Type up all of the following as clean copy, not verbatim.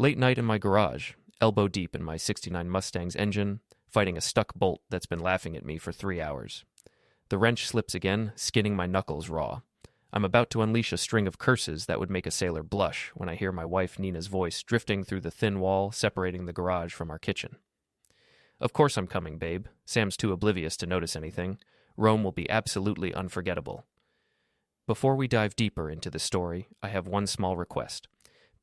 Late night in my garage, elbow deep in my '69 Mustang's engine, fighting a stuck bolt that's been laughing at me for 3 hours. The wrench slips again, skinning my knuckles raw. I'm about to unleash a string of curses that would make a sailor blush when I hear my wife Nina's voice drifting through the thin wall separating the garage from our kitchen. Of course I'm coming, babe. Sam's too oblivious to notice anything. Rome will be absolutely unforgettable. Before we dive deeper into the story, I have one small request.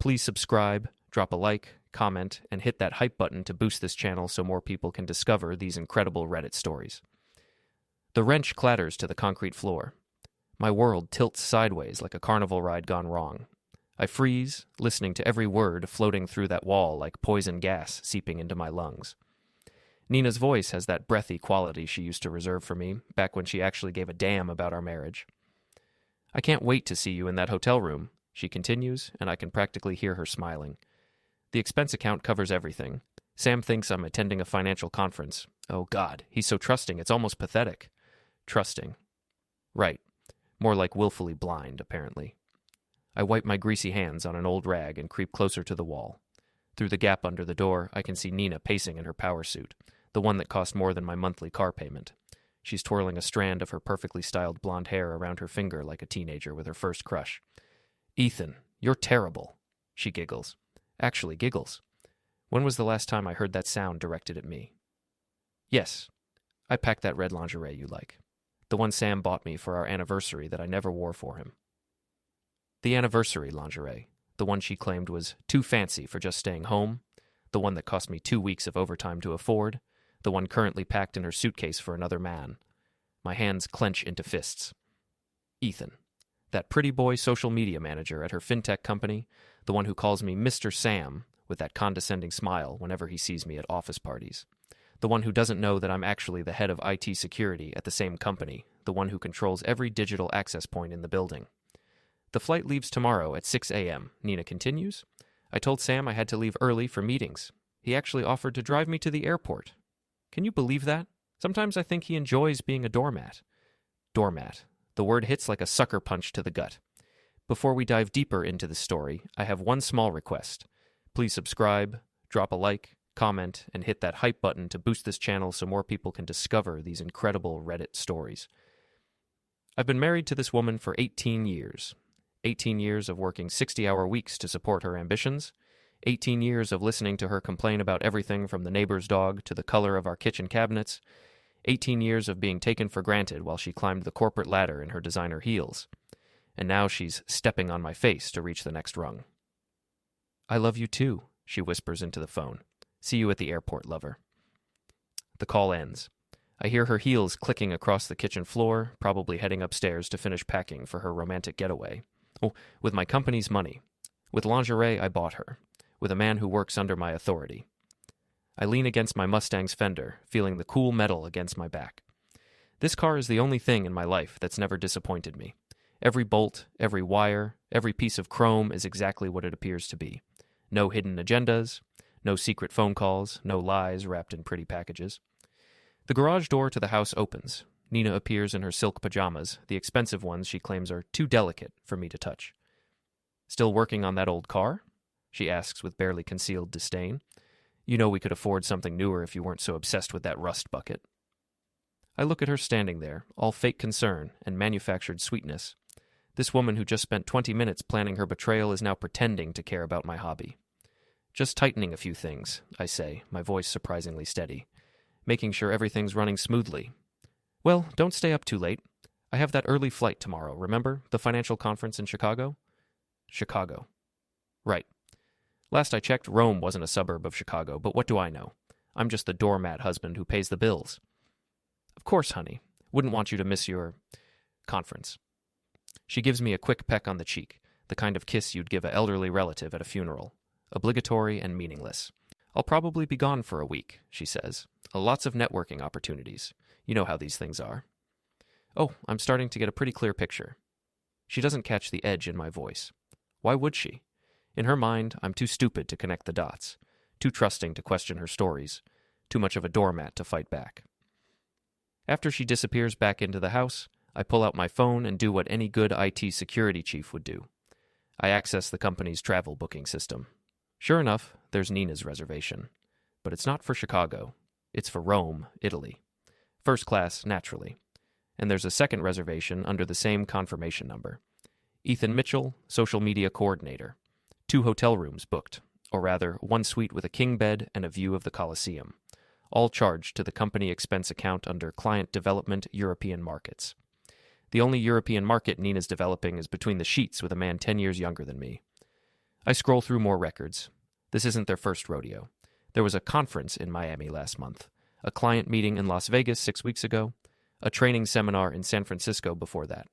Please subscribe, drop a like, comment, and hit that hype button to boost this channel so more people can discover these incredible Reddit stories. The wrench clatters to the concrete floor. My world tilts sideways like a carnival ride gone wrong. I freeze, listening to every word floating through that wall like poison gas seeping into my lungs. Nina's voice has that breathy quality she used to reserve for me back when she actually gave a damn about our marriage. I can't wait to see you in that hotel room, she continues, and I can practically hear her smiling. The expense account covers everything. Sam thinks I'm attending a financial conference. Oh God, he's so trusting, it's almost pathetic. Trusting. Right. More like willfully blind, apparently. I wipe my greasy hands on an old rag and creep closer to the wall. Through the gap under the door, I can see Nina pacing in her power suit, the one that cost more than my monthly car payment. She's twirling a strand of her perfectly styled blonde hair around her finger like a teenager with her first crush. Ethan, you're terrible, she giggles. Actually giggles. When was the last time I heard that sound directed at me? Yes, I packed that red lingerie you like. The one Sam bought me for our anniversary that I never wore for him. The anniversary lingerie, the one she claimed was too fancy for just staying home, the one that cost me 2 weeks of overtime to afford, the one currently packed in her suitcase for another man. My hands clench into fists. Ethan, that pretty boy social media manager at her fintech company, the one who calls me Mr. Sam with that condescending smile whenever he sees me at office parties. The one who doesn't know that I'm actually the head of IT security at the same company, the one who controls every digital access point in the building. The flight leaves tomorrow at 6 a.m., Nina continues. I told Sam I had to leave early for meetings. He actually offered to drive me to the airport. Can you believe that? Sometimes I think he enjoys being a doormat. Doormat. The word hits like a sucker punch to the gut. Before we dive deeper into the story, I have one small request. Please subscribe, drop a like, comment, and hit that hype button to boost this channel so more people can discover these incredible Reddit stories. I've been married to this woman for 18 years. 18 years of working 60-hour weeks to support her ambitions. 18 years of listening to her complain about everything from the neighbor's dog to the color of our kitchen cabinets. 18 years of being taken for granted while she climbed the corporate ladder in her designer heels. And now she's stepping on my face to reach the next rung. I love you too, she whispers into the phone. See you at the airport, lover. The call ends. I hear her heels clicking across the kitchen floor, probably heading upstairs to finish packing for her romantic getaway. Oh, with my company's money. With lingerie I bought her. With a man who works under my authority. I lean against my Mustang's fender, feeling the cool metal against my back. This car is the only thing in my life that's never disappointed me. Every bolt, every wire, every piece of chrome is exactly what it appears to be. No hidden agendas, no secret phone calls, no lies wrapped in pretty packages. The garage door to the house opens. Nina appears in her silk pajamas, the expensive ones she claims are too delicate for me to touch. Still working on that old car? She asks with barely concealed disdain. You know we could afford something newer if you weren't so obsessed with that rust bucket. I look at her standing there, all fake concern and manufactured sweetness. This woman who just spent 20 minutes planning her betrayal is now pretending to care about my hobby. Just tightening a few things, I say, my voice surprisingly steady. Making sure everything's running smoothly. Well, don't stay up too late. I have that early flight tomorrow, remember? The financial conference in Chicago? Chicago. Right. Last I checked, Rome wasn't a suburb of Chicago, but what do I know? I'm just the doormat husband who pays the bills. Of course, honey. Wouldn't want you to miss your conference. She gives me a quick peck on the cheek, the kind of kiss you'd give an elderly relative at a funeral. Obligatory and meaningless. I'll probably be gone for a week, she says. Lots of networking opportunities. You know how these things are. Oh, I'm starting to get a pretty clear picture. She doesn't catch the edge in my voice. Why would she? In her mind, I'm too stupid to connect the dots, too trusting to question her stories, too much of a doormat to fight back. After she disappears back into the house, I pull out my phone and do what any good IT security chief would do. I access the company's travel booking system. Sure enough, there's Nina's reservation. But it's not for Chicago. It's for Rome, Italy. First class, naturally. And there's a second reservation under the same confirmation number. Ethan Mitchell, social media coordinator. 2 hotel rooms booked, or rather, 1 suite with a king bed and a view of the Colosseum. All charged to the company expense account under Client Development European Markets. The only European market Nina's developing is between the sheets with a man 10 years younger than me. I scroll through more records. This isn't their first rodeo. There was a conference in Miami last month, a client meeting in Las Vegas 6 weeks ago, a training seminar in San Francisco before that.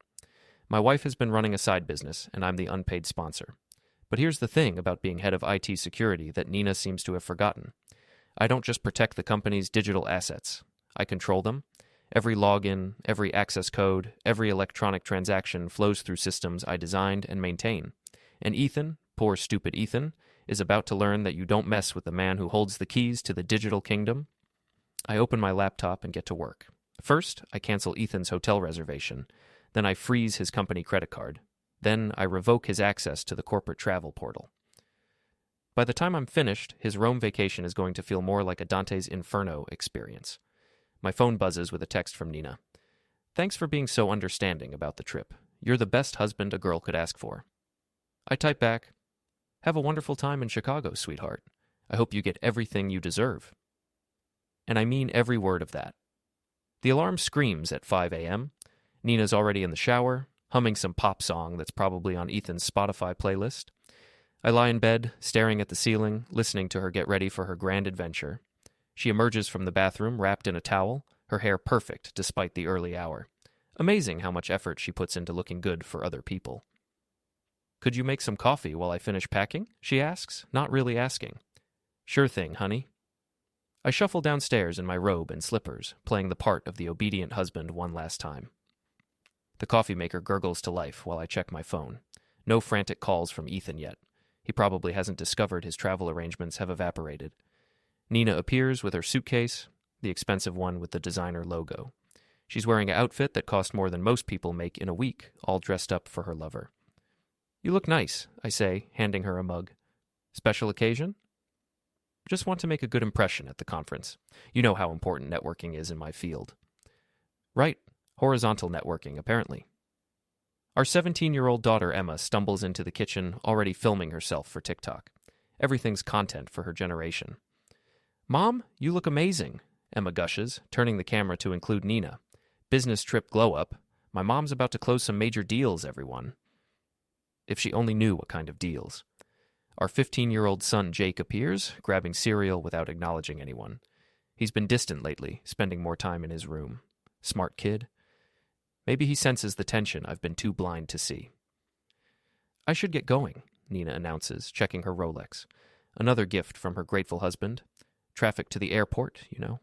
My wife has been running a side business, and I'm the unpaid sponsor. But here's the thing about being head of IT security that Nina seems to have forgotten. I don't just protect the company's digital assets. I control them. Every login, every access code, every electronic transaction flows through systems I designed and maintain. And Ethan, poor stupid Ethan, is about to learn that you don't mess with the man who holds the keys to the digital kingdom. I open my laptop and get to work. First, I cancel Ethan's hotel reservation. Then I freeze his company credit card. Then I revoke his access to the corporate travel portal. By the time I'm finished, his Rome vacation is going to feel more like a Dante's Inferno experience. My phone buzzes with a text from Nina. Thanks for being so understanding about the trip. You're the best husband a girl could ask for. I type back, have a wonderful time in Chicago, sweetheart. I hope you get everything you deserve. And I mean every word of that. The alarm screams at 5 a.m. Nina's already in the shower, humming some pop song that's probably on Ethan's Spotify playlist. I lie in bed, staring at the ceiling, listening to her get ready for her grand adventure. She emerges from the bathroom wrapped in a towel, her hair perfect despite the early hour. Amazing how much effort she puts into looking good for other people. Could you make some coffee while I finish packing? She asks, not really asking. Sure thing, honey. I shuffle downstairs in my robe and slippers, playing the part of the obedient husband one last time. The coffee maker gurgles to life while I check my phone. No frantic calls from Ethan yet. He probably hasn't discovered his travel arrangements have evaporated. Nina appears with her suitcase, the expensive one with the designer logo. She's wearing an outfit that cost more than most people make in a week, all dressed up for her lover. You look nice, I say, handing her a mug. Special occasion? Just want to make a good impression at the conference. You know how important networking is in my field. Right, horizontal networking, apparently. Our 17-year-old daughter Emma stumbles into the kitchen, already filming herself for TikTok. Everything's content for her generation. Mom, you look amazing, Emma gushes, turning the camera to include Nina. Business trip glow-up. My mom's about to close some major deals, everyone. If she only knew what kind of deals. Our 15-year-old son Jake appears, grabbing cereal without acknowledging anyone. He's been distant lately, spending more time in his room. Smart kid. Maybe he senses the tension I've been too blind to see. I should get going, Nina announces, checking her Rolex. Another gift from her grateful husband. Traffic to the airport, you know.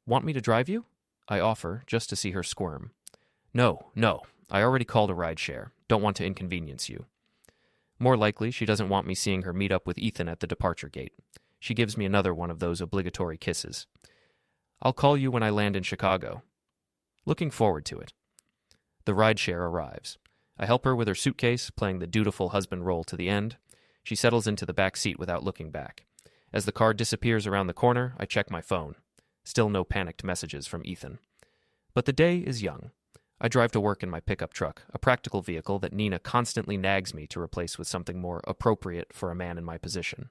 Want me to drive you? I offer, just to see her squirm. No. I already called a rideshare. Don't want to inconvenience you. More likely, she doesn't want me seeing her meet up with Ethan at the departure gate. She gives me another one of those obligatory kisses. I'll call you when I land in Chicago. Looking forward to it. The rideshare arrives. I help her with her suitcase, playing the dutiful husband role to the end. She settles into the back seat without looking back. As the car disappears around the corner, I check my phone. Still no panicked messages from Ethan. But the day is young. I drive to work in my pickup truck, a practical vehicle that Nina constantly nags me to replace with something more appropriate for a man in my position.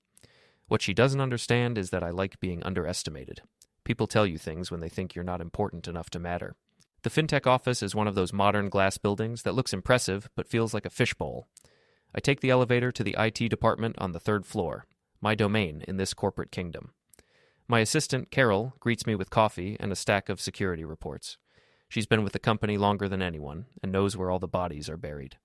What she doesn't understand is that I like being underestimated. People tell you things when they think you're not important enough to matter. The fintech office is one of those modern glass buildings that looks impressive but feels like a fishbowl. I take the elevator to the IT department on the 3rd floor, my domain in this corporate kingdom. My assistant, Carol, greets me with coffee and a stack of security reports. She's been with the company longer than anyone and knows where all the bodies are buried.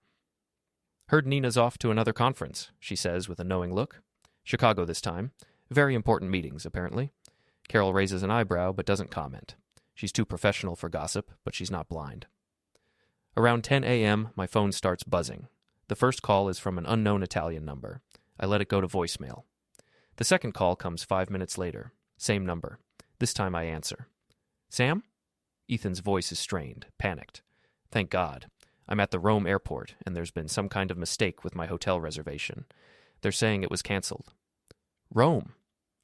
Heard Nina's off to another conference, she says with a knowing look. Chicago this time. Very important meetings, apparently. Carol raises an eyebrow but doesn't comment. She's too professional for gossip, but she's not blind. Around 10 a.m., my phone starts buzzing. The first call is from an unknown Italian number. I let it go to voicemail. The second call comes 5 minutes later. Same number. This time I answer. Sam? Ethan's voice is strained, panicked. Thank God. I'm at the Rome airport, and there's been some kind of mistake with my hotel reservation. They're saying it was canceled. Rome.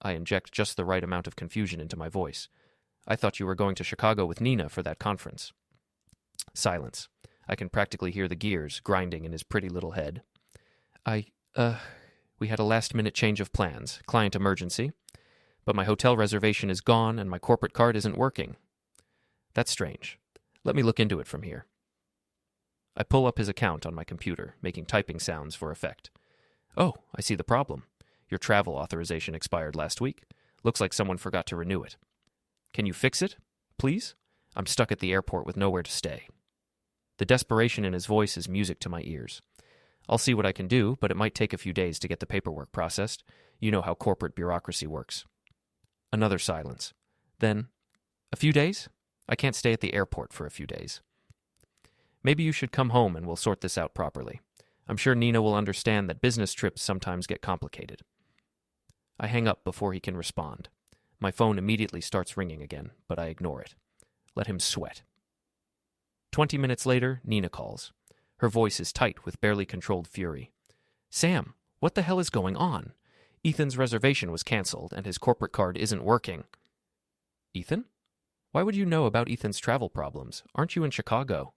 I inject just the right amount of confusion into my voice. I thought you were going to Chicago with Nina for that conference. Silence. I can practically hear the gears grinding in his pretty little head. We had a last-minute change of plans, client emergency, but my hotel reservation is gone and my corporate card isn't working. That's strange. Let me look into it from here. I pull up his account on my computer, making typing sounds for effect. Oh, I see the problem. Your travel authorization expired last week. Looks like someone forgot to renew it. Can you fix it, please? I'm stuck at the airport with nowhere to stay. The desperation in his voice is music to my ears. I'll see what I can do, but it might take a few days to get the paperwork processed. You know how corporate bureaucracy works. Another silence. Then, a few days? I can't stay at the airport for a few days. Maybe you should come home and we'll sort this out properly. I'm sure Nina will understand that business trips sometimes get complicated. I hang up before he can respond. My phone immediately starts ringing again, but I ignore it. Let him sweat. 20 minutes later, Nina calls. Her voice is tight with barely controlled fury. Sam, what the hell is going on? Ethan's reservation was canceled and his corporate card isn't working. Ethan? Why would you know about Ethan's travel problems? Aren't you in Chicago?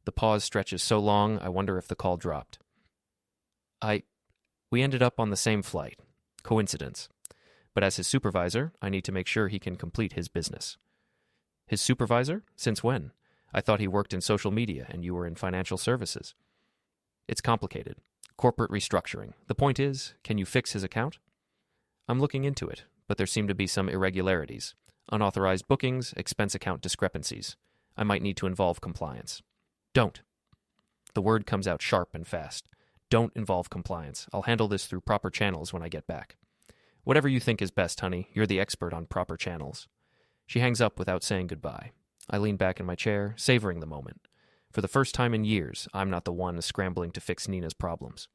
The pause stretches so long, I wonder if the call dropped. We ended up on the same flight. Coincidence. But as his supervisor, I need to make sure he can complete his business. His supervisor? Since when? I thought he worked in social media and you were in financial services. It's complicated. Corporate restructuring. The point is, can you fix his account? I'm looking into it, but there seem to be some irregularities. Unauthorized bookings, expense account discrepancies. I might need to involve compliance. Don't. The word comes out sharp and fast. Don't involve compliance. I'll handle this through proper channels when I get back. Whatever you think is best, honey. You're the expert on proper channels. She hangs up without saying goodbye. I lean back in my chair, savoring the moment. For the first time in years, I'm not the one scrambling to fix Nina's problems.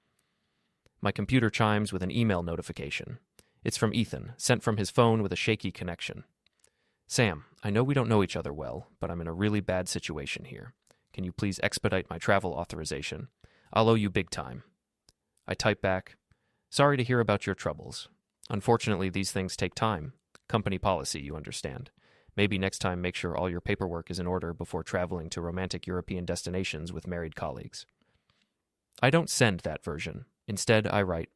My computer chimes with an email notification. It's from Ethan, sent from his phone with a shaky connection. Sam, I know we don't know each other well, but I'm in a really bad situation here. Can you please expedite my travel authorization? I'll owe you big time. I type back, sorry to hear about your troubles. Unfortunately, these things take time. Company policy, you understand. Maybe next time make sure all your paperwork is in order before traveling to romantic European destinations with married colleagues. I don't send that version. Instead, I write,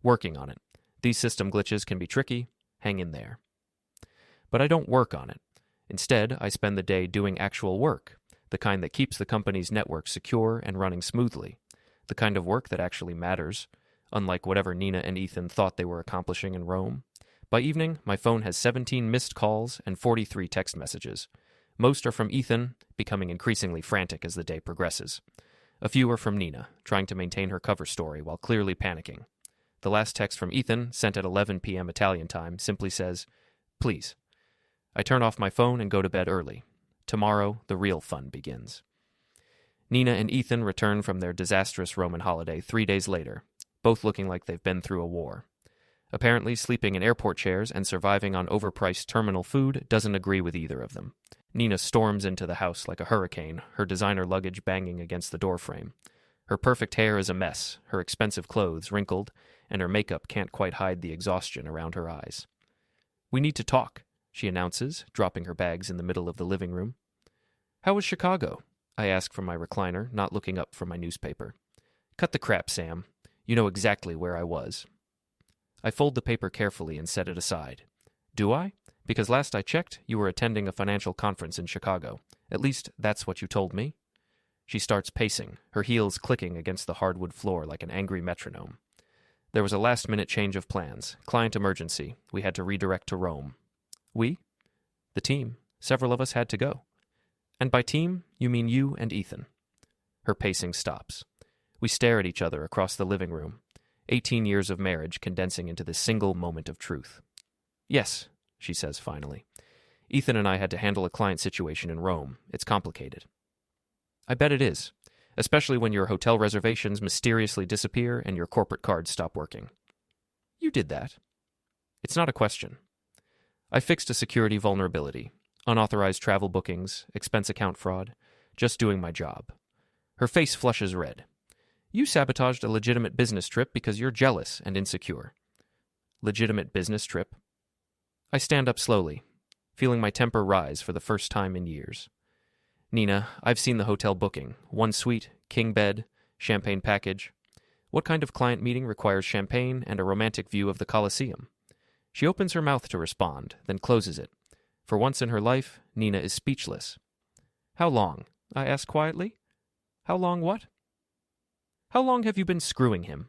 working on it. These system glitches can be tricky. Hang in there. But I don't work on it. Instead, I spend the day doing actual work, the kind that keeps the company's network secure and running smoothly, the kind of work that actually matters, unlike whatever Nina and Ethan thought they were accomplishing in Rome. By evening, my phone has 17 missed calls and 43 text messages. Most are from Ethan, becoming increasingly frantic as the day progresses. A few are from Nina, trying to maintain her cover story while clearly panicking. The last text from Ethan, sent at 11 p.m. Italian time, simply says, please. I turn off my phone and go to bed early. Tomorrow, the real fun begins. Nina and Ethan return from their disastrous Roman holiday 3 days later, both looking like they've been through a war. Apparently, sleeping in airport chairs and surviving on overpriced terminal food doesn't agree with either of them. Nina storms into the house like a hurricane, her designer luggage banging against the doorframe. Her perfect hair is a mess, her expensive clothes wrinkled, and her makeup can't quite hide the exhaustion around her eyes. We need to talk, she announces, dropping her bags in the middle of the living room. How was Chicago? I ask from my recliner, not looking up from my newspaper. Cut the crap, Sam. You know exactly where I was. I fold the paper carefully and set it aside. Do I? Because last I checked, you were attending a financial conference in Chicago. At least, that's what you told me. She starts pacing, her heels clicking against the hardwood floor like an angry metronome. There was a last-minute change of plans. Client emergency. We had to redirect to Rome. We? The team. Several of us had to go. And by team, you mean you and Ethan. Her pacing stops. We stare at each other across the living room. 18 years of marriage condensing into this single moment of truth. Yes, she says finally. Ethan and I had to handle a client situation in Rome. It's complicated. I bet it is, especially when your hotel reservations mysteriously disappear and your corporate cards stop working. You did that. It's not a question. I fixed a security vulnerability, unauthorized travel bookings, expense account fraud, just doing my job. Her face flushes red. You sabotaged a legitimate business trip because you're jealous and insecure. Legitimate business trip? I stand up slowly, feeling my temper rise for the first time in years. Nina, I've seen the hotel booking. 1 suite, king bed, champagne package. What kind of client meeting requires champagne and a romantic view of the Colosseum? She opens her mouth to respond, then closes it. For once in her life, Nina is speechless. How long? I ask quietly. How long what? How long have you been screwing him?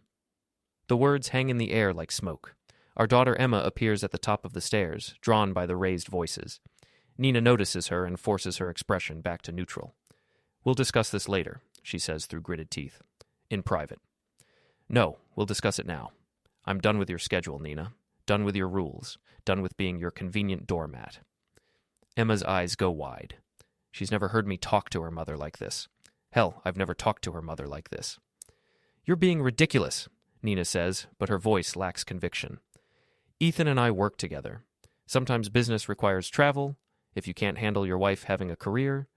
The words hang in the air like smoke. Our daughter Emma appears at the top of the stairs, drawn by the raised voices. Nina notices her and forces her expression back to neutral. We'll discuss this later, she says through gritted teeth. In private. No, we'll discuss it now. I'm done with your schedule, Nina. Done with your rules. Done with being your convenient doormat. Emma's eyes go wide. She's never heard me talk to her mother like this. Hell, I've never talked to her mother like this. You're being ridiculous, Nina says, but her voice lacks conviction. Ethan and I work together. Sometimes business requires travel. If you can't handle your wife having a career,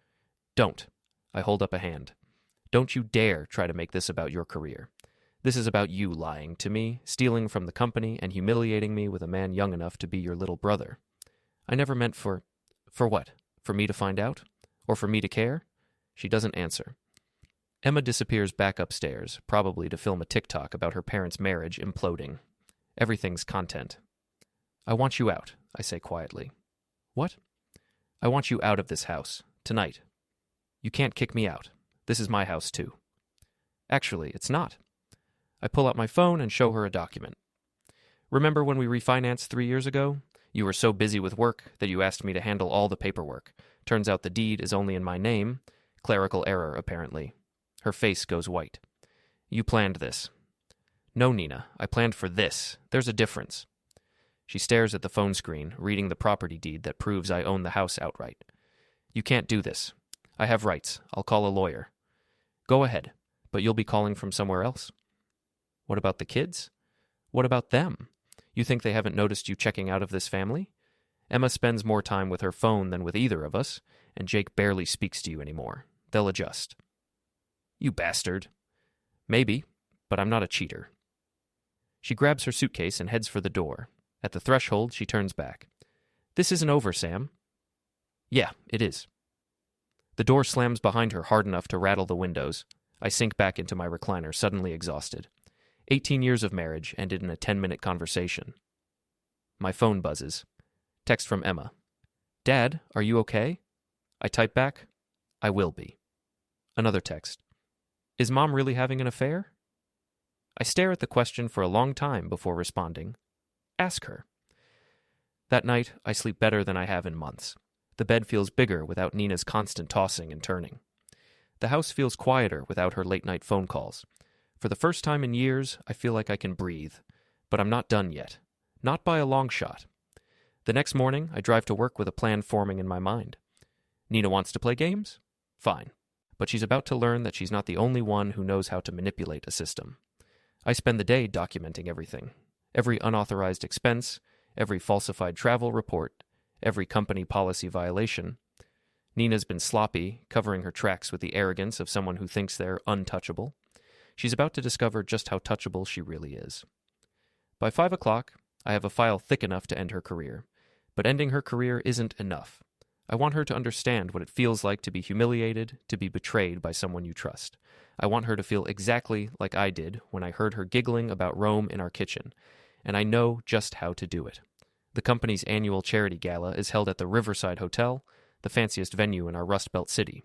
don't. I hold up a hand. Don't you dare try to make this about your career. This is about you lying to me, stealing from the company, and humiliating me with a man young enough to be your little brother. I never meant for what? For me to find out? Or for me to care? She doesn't answer. Emma disappears back upstairs, probably to film a TikTok about her parents' marriage imploding. Everything's content. I want you out, I say quietly. What? I want you out of this house, tonight. You can't kick me out. This is my house, too. Actually, it's not. I pull out my phone and show her a document. Remember when we refinanced 3 years ago? You were so busy with work that you asked me to handle all the paperwork. Turns out the deed is only in my name. Clerical error, apparently. Her face goes white. You planned this. No, Nina, I planned for this. There's a difference. She stares at the phone screen, reading the property deed that proves I own the house outright. You can't do this. I have rights. I'll call a lawyer. Go ahead, but you'll be calling from somewhere else. What about the kids? What about them? You think they haven't noticed you checking out of this family? Emma spends more time with her phone than with either of us, and Jake barely speaks to you anymore. They'll adjust. You bastard. Maybe, but I'm not a cheater. She grabs her suitcase and heads for the door. At the threshold, she turns back. This isn't over, Sam. Yeah, it is. The door slams behind her hard enough to rattle the windows. I sink back into my recliner, suddenly exhausted. 18 years of marriage ended in a 10-minute conversation. My phone buzzes. Text from Emma. Dad, are you okay? I type back, I will be. Another text. Is Mom really having an affair? I stare at the question for a long time before responding. Ask her. That night, I sleep better than I have in months. The bed feels bigger without Nina's constant tossing and turning. The house feels quieter without her late-night phone calls. For the first time in years, I feel like I can breathe. But I'm not done yet. Not by a long shot. The next morning, I drive to work with a plan forming in my mind. Nina wants to play games? Fine. But she's about to learn that she's not the only one who knows how to manipulate a system. I spend the day documenting everything. Every unauthorized expense, every falsified travel report, every company policy violation. Nina's been sloppy, covering her tracks with the arrogance of someone who thinks they're untouchable. She's about to discover just how touchable she really is. By 5 o'clock, I have a file thick enough to end her career. But ending her career isn't enough. I want her to understand what it feels like to be humiliated, to be betrayed by someone you trust. I want her to feel exactly like I did when I heard her giggling about Rome in our kitchen, and I know just how to do it. The company's annual charity gala is held at the Riverside Hotel, the fanciest venue in our Rust Belt city.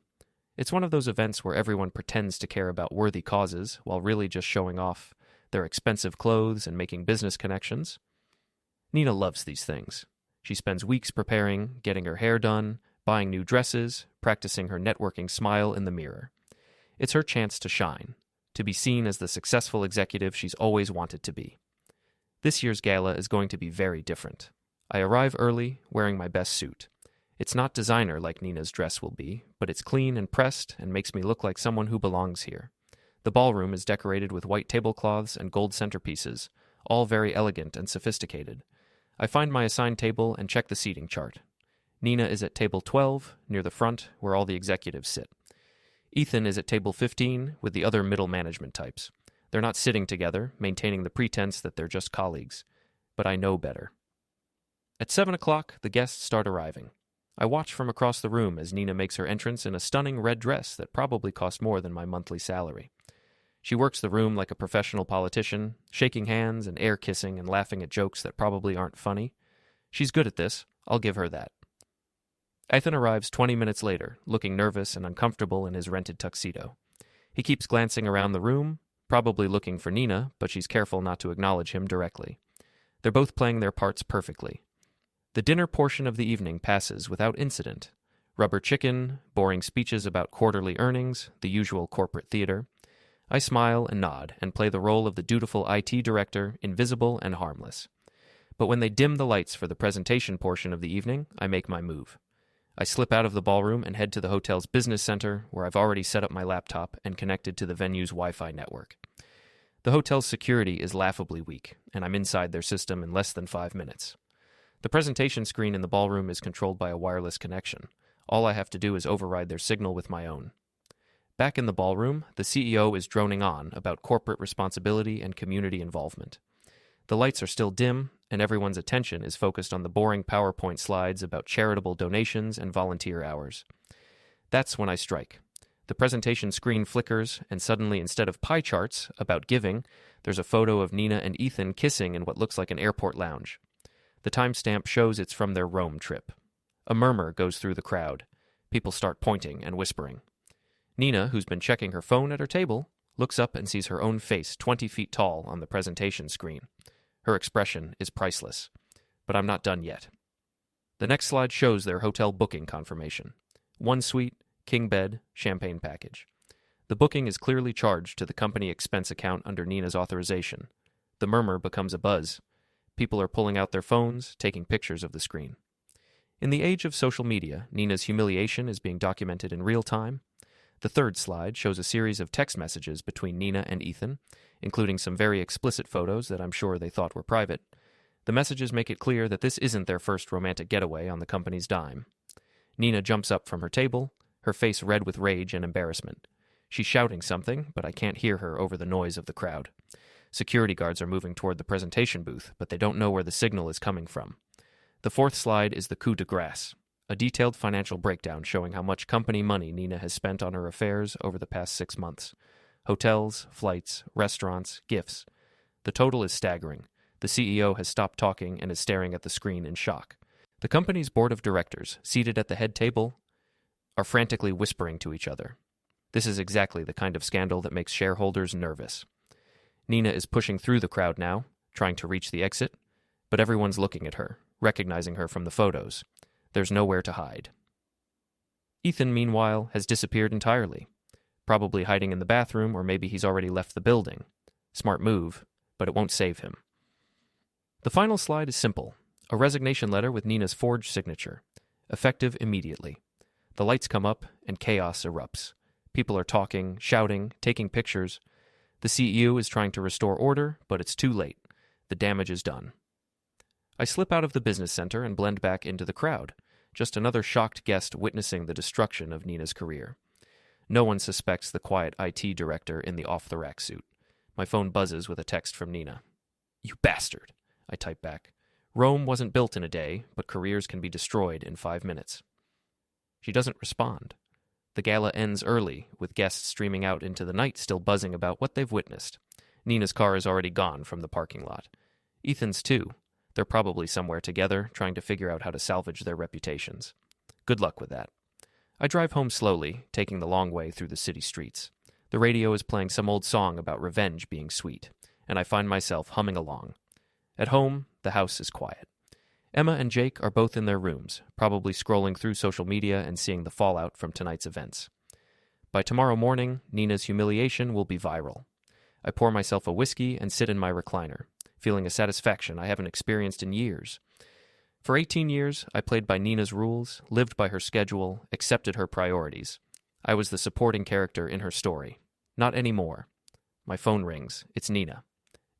It's one of those events where everyone pretends to care about worthy causes while really just showing off their expensive clothes and making business connections. Nina loves these things. She spends weeks preparing, getting her hair done, buying new dresses, practicing her networking smile in the mirror. It's her chance to shine, to be seen as the successful executive she's always wanted to be. This year's gala is going to be very different. I arrive early, wearing my best suit. It's not designer like Nina's dress will be, but it's clean and pressed and makes me look like someone who belongs here. The ballroom is decorated with white tablecloths and gold centerpieces, all very elegant and sophisticated. I find my assigned table and check the seating chart. Nina is at table 12, near the front, where all the executives sit. Ethan is at table 15 with the other middle management types. They're not sitting together, maintaining the pretense that they're just colleagues. But I know better. At 7 o'clock, the guests start arriving. I watch from across the room as Nina makes her entrance in a stunning red dress that probably cost more than my monthly salary. She works the room like a professional politician, shaking hands and air-kissing and laughing at jokes that probably aren't funny. She's good at this. I'll give her that. Ethan arrives 20 minutes later, looking nervous and uncomfortable in his rented tuxedo. He keeps glancing around the room, probably looking for Nina, but she's careful not to acknowledge him directly. They're both playing their parts perfectly. The dinner portion of the evening passes without incident. Rubber chicken, boring speeches about quarterly earnings, the usual corporate theater. I smile and nod and play the role of the dutiful IT director, invisible and harmless. But when they dim the lights for the presentation portion of the evening, I make my move. I slip out of the ballroom and head to the hotel's business center, where I've already set up my laptop and connected to the venue's Wi-Fi network. The hotel's security is laughably weak, and I'm inside their system in less than 5 minutes. The presentation screen in the ballroom is controlled by a wireless connection. All I have to do is override their signal with my own. Back in the ballroom, the CEO is droning on about corporate responsibility and community involvement. The lights are still dim, and everyone's attention is focused on the boring PowerPoint slides about charitable donations and volunteer hours. That's when I strike. The presentation screen flickers, and suddenly, instead of pie charts about giving, there's a photo of Nina and Ethan kissing in what looks like an airport lounge. The timestamp shows it's from their Rome trip. A murmur goes through the crowd. People start pointing and whispering. Nina, who's been checking her phone at her table, looks up and sees her own face 20 feet tall on the presentation screen. Her expression is priceless. But I'm not done yet. The next slide shows their hotel booking confirmation. 1 suite, king bed, champagne package. The booking is clearly charged to the company expense account under Nina's authorization. The murmur becomes a buzz. People are pulling out their phones, taking pictures of the screen. In the age of social media, Nina's humiliation is being documented in real time. The third slide shows a series of text messages between Nina and Ethan, including some very explicit photos that I'm sure they thought were private. The messages make it clear that this isn't their first romantic getaway on the company's dime. Nina jumps up from her table, her face red with rage and embarrassment. She's shouting something, but I can't hear her over the noise of the crowd. Security guards are moving toward the presentation booth, but they don't know where the signal is coming from. The fourth slide is the coup de grace, a detailed financial breakdown showing how much company money Nina has spent on her affairs over the past 6 months. Hotels, flights, restaurants, gifts. The total is staggering. The CEO has stopped talking and is staring at the screen in shock. The company's board of directors, seated at the head table, are frantically whispering to each other. This is exactly the kind of scandal that makes shareholders nervous. Nina is pushing through the crowd now, trying to reach the exit, but everyone's looking at her, recognizing her from the photos. There's nowhere to hide. Ethan, meanwhile, has disappeared entirely, probably hiding in the bathroom, or maybe he's already left the building. Smart move, but it won't save him. The final slide is simple, a resignation letter with Nina's forged signature, effective immediately. The lights come up, and chaos erupts. People are talking, shouting, taking pictures. The CEO is trying to restore order, but it's too late. The damage is done. I slip out of the business center and blend back into the crowd, just another shocked guest witnessing the destruction of Nina's career. No one suspects the quiet IT director in the off-the-rack suit. My phone buzzes with a text from Nina. "You bastard," I type back. "Rome wasn't built in a day, but careers can be destroyed in 5 minutes." She doesn't respond. The gala ends early, with guests streaming out into the night still buzzing about what they've witnessed. Nina's car is already gone from the parking lot. Ethan's too. They're probably somewhere together, trying to figure out how to salvage their reputations. Good luck with that. I drive home slowly, taking the long way through the city streets. The radio is playing some old song about revenge being sweet, and I find myself humming along. At home, the house is quiet. Emma and Jake are both in their rooms, probably scrolling through social media and seeing the fallout from tonight's events. By tomorrow morning, Nina's humiliation will be viral. I pour myself a whiskey and sit in my recliner, feeling a satisfaction I haven't experienced in years. For 18 years, I played by Nina's rules, lived by her schedule, accepted her priorities. I was the supporting character in her story. Not anymore. My phone rings. It's Nina.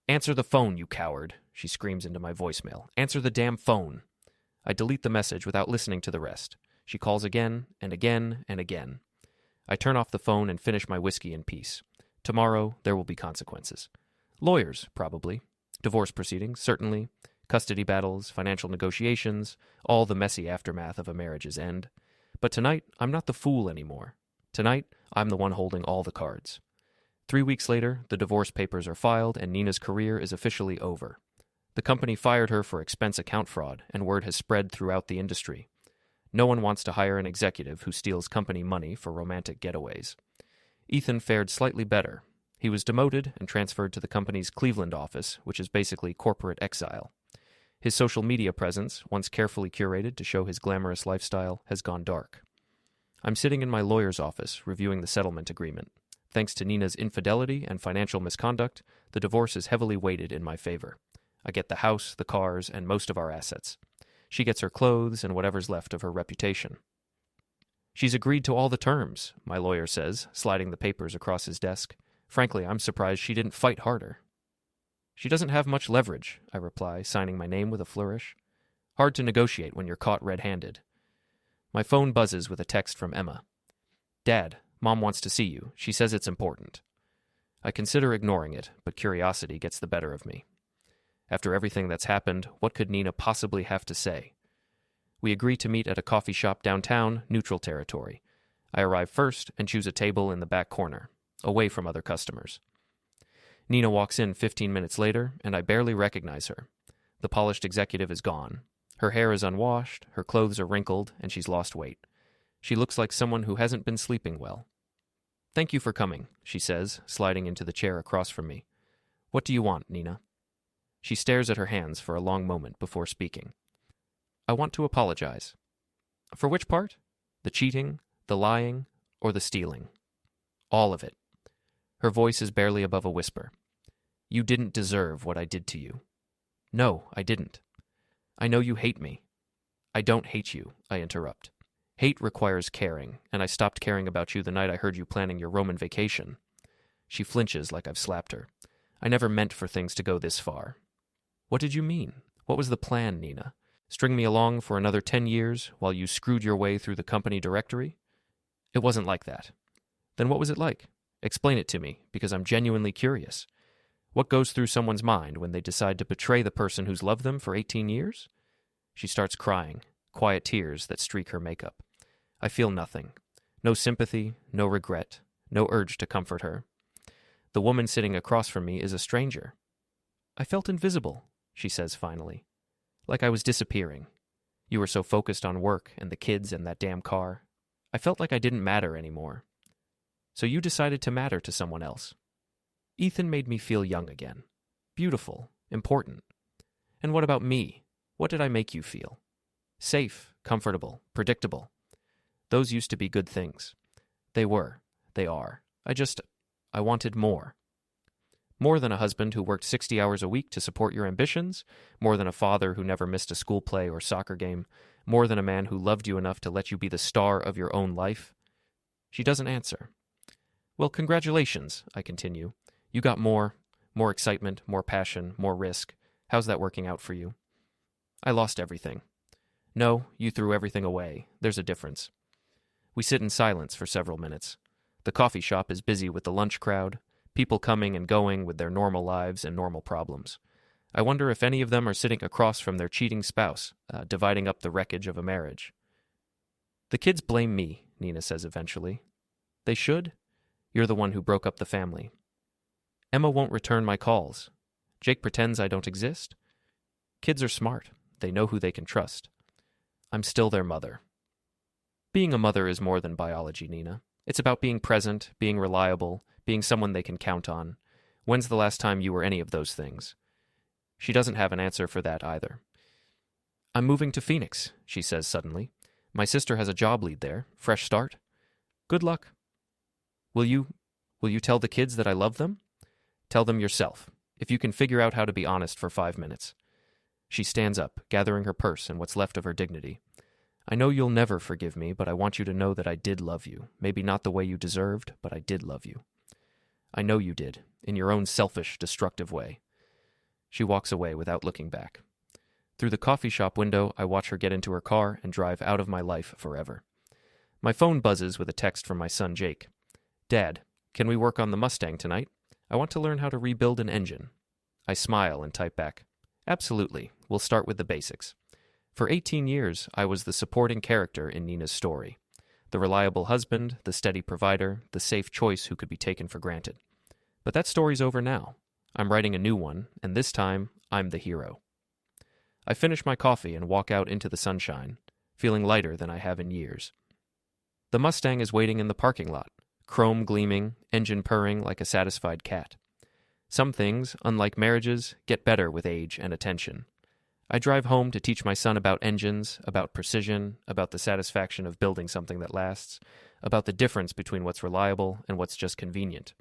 "Answer the phone, you coward," she screams into my voicemail. "Answer the damn phone." I delete the message without listening to the rest. She calls again and again and again. I turn off the phone and finish my whiskey in peace. Tomorrow, there will be consequences. Lawyers, probably. Divorce proceedings, certainly. Custody battles, financial negotiations, all the messy aftermath of a marriage's end. But tonight, I'm not the fool anymore. Tonight, I'm the one holding all the cards. 3 weeks later, the divorce papers are filed and Nina's career is officially over. The company fired her for expense account fraud, and word has spread throughout the industry. No one wants to hire an executive who steals company money for romantic getaways. Ethan fared slightly better. He was demoted and transferred to the company's Cleveland office, which is basically corporate exile. His social media presence, once carefully curated to show his glamorous lifestyle, has gone dark. I'm sitting in my lawyer's office, reviewing the settlement agreement. Thanks to Nina's infidelity and financial misconduct, the divorce is heavily weighted in my favor. I get the house, the cars, and most of our assets. She gets her clothes and whatever's left of her reputation. She's agreed to all the terms, my lawyer says, sliding the papers across his desk. Frankly, I'm surprised she didn't fight harder. She doesn't have much leverage, I reply, signing my name with a flourish. Hard to negotiate when you're caught red-handed. My phone buzzes with a text from Emma. Dad, Mom wants to see you. She says it's important. I consider ignoring it, but curiosity gets the better of me. After everything that's happened, what could Nina possibly have to say? We agree to meet at a coffee shop downtown, neutral territory. I arrive first and choose a table in the back corner, away from other customers. Nina walks in 15 minutes later, and I barely recognize her. The polished executive is gone. Her hair is unwashed, her clothes are wrinkled, and she's lost weight. She looks like someone who hasn't been sleeping well. Thank you for coming, she says, sliding into the chair across from me. What do you want, Nina? She stares at her hands for a long moment before speaking. I want to apologize. For which part? The cheating, the lying, or the stealing? All of it. Her voice is barely above a whisper. You didn't deserve what I did to you. No, I didn't. I know you hate me. I don't hate you, I interrupt. Hate requires caring, and I stopped caring about you the night I heard you planning your Roman vacation. She flinches like I've slapped her. I never meant for things to go this far. What did you mean? What was the plan, Nina? String me along for another 10 years while you screwed your way through the company directory? It wasn't like that. Then what was it like? Explain it to me, because I'm genuinely curious. What goes through someone's mind when they decide to betray the person who's loved them for 18 years? She starts crying, quiet tears that streak her makeup. I feel nothing. No sympathy, no regret, no urge to comfort her. The woman sitting across from me is a stranger. I felt invisible, she says finally. Like I was disappearing. You were so focused on work and the kids and that damn car. I felt like I didn't matter anymore. So you decided to matter to someone else. Ethan made me feel young again. Beautiful, important. And what about me? What did I make you feel? Safe, comfortable, predictable. Those used to be good things. They were. They are. I wanted more. More than a husband who worked 60 hours a week to support your ambitions, more than a father who never missed a school play or soccer game, more than a man who loved you enough to let you be the star of your own life. She doesn't answer. Well, congratulations, I continue. You got more excitement, more passion, more risk. How's that working out for you? I lost everything. No, you threw everything away. There's a difference. We sit in silence for several minutes. The coffee shop is busy with the lunch crowd, people coming and going with their normal lives and normal problems. I wonder if any of them are sitting across from their cheating spouse, dividing up the wreckage of a marriage. The kids blame me, Nina says eventually. They should. You're the one who broke up the family. Emma won't return my calls. Jake pretends I don't exist. Kids are smart. They know who they can trust. I'm still their mother. Being a mother is more than biology, Nina. It's about being present, being reliable, being someone they can count on. When's the last time you were any of those things? She doesn't have an answer for that either. I'm moving to Phoenix, she says suddenly. My sister has a job lead there. Fresh start. Good luck. Will you tell the kids that I love them? Tell them yourself, if you can figure out how to be honest for 5 minutes. She stands up, gathering her purse and what's left of her dignity. I know you'll never forgive me, but I want you to know that I did love you. Maybe not the way you deserved, but I did love you. I know you did, in your own selfish, destructive way. She walks away without looking back. Through the coffee shop window, I watch her get into her car and drive out of my life forever. My phone buzzes with a text from my son Jake. Dad, can we work on the Mustang tonight? I want to learn how to rebuild an engine. I smile and type back. Absolutely. We'll start with the basics. For 18 years, I was the supporting character in Nina's story. The reliable husband, the steady provider, the safe choice who could be taken for granted. But that story's over now. I'm writing a new one, and this time, I'm the hero. I finish my coffee and walk out into the sunshine, feeling lighter than I have in years. The Mustang is waiting in the parking lot, chrome gleaming, engine purring like a satisfied cat. Some things, unlike marriages, get better with age and attention. I drive home to teach my son about engines, about precision, about the satisfaction of building something that lasts, about the difference between what's reliable and what's just convenient.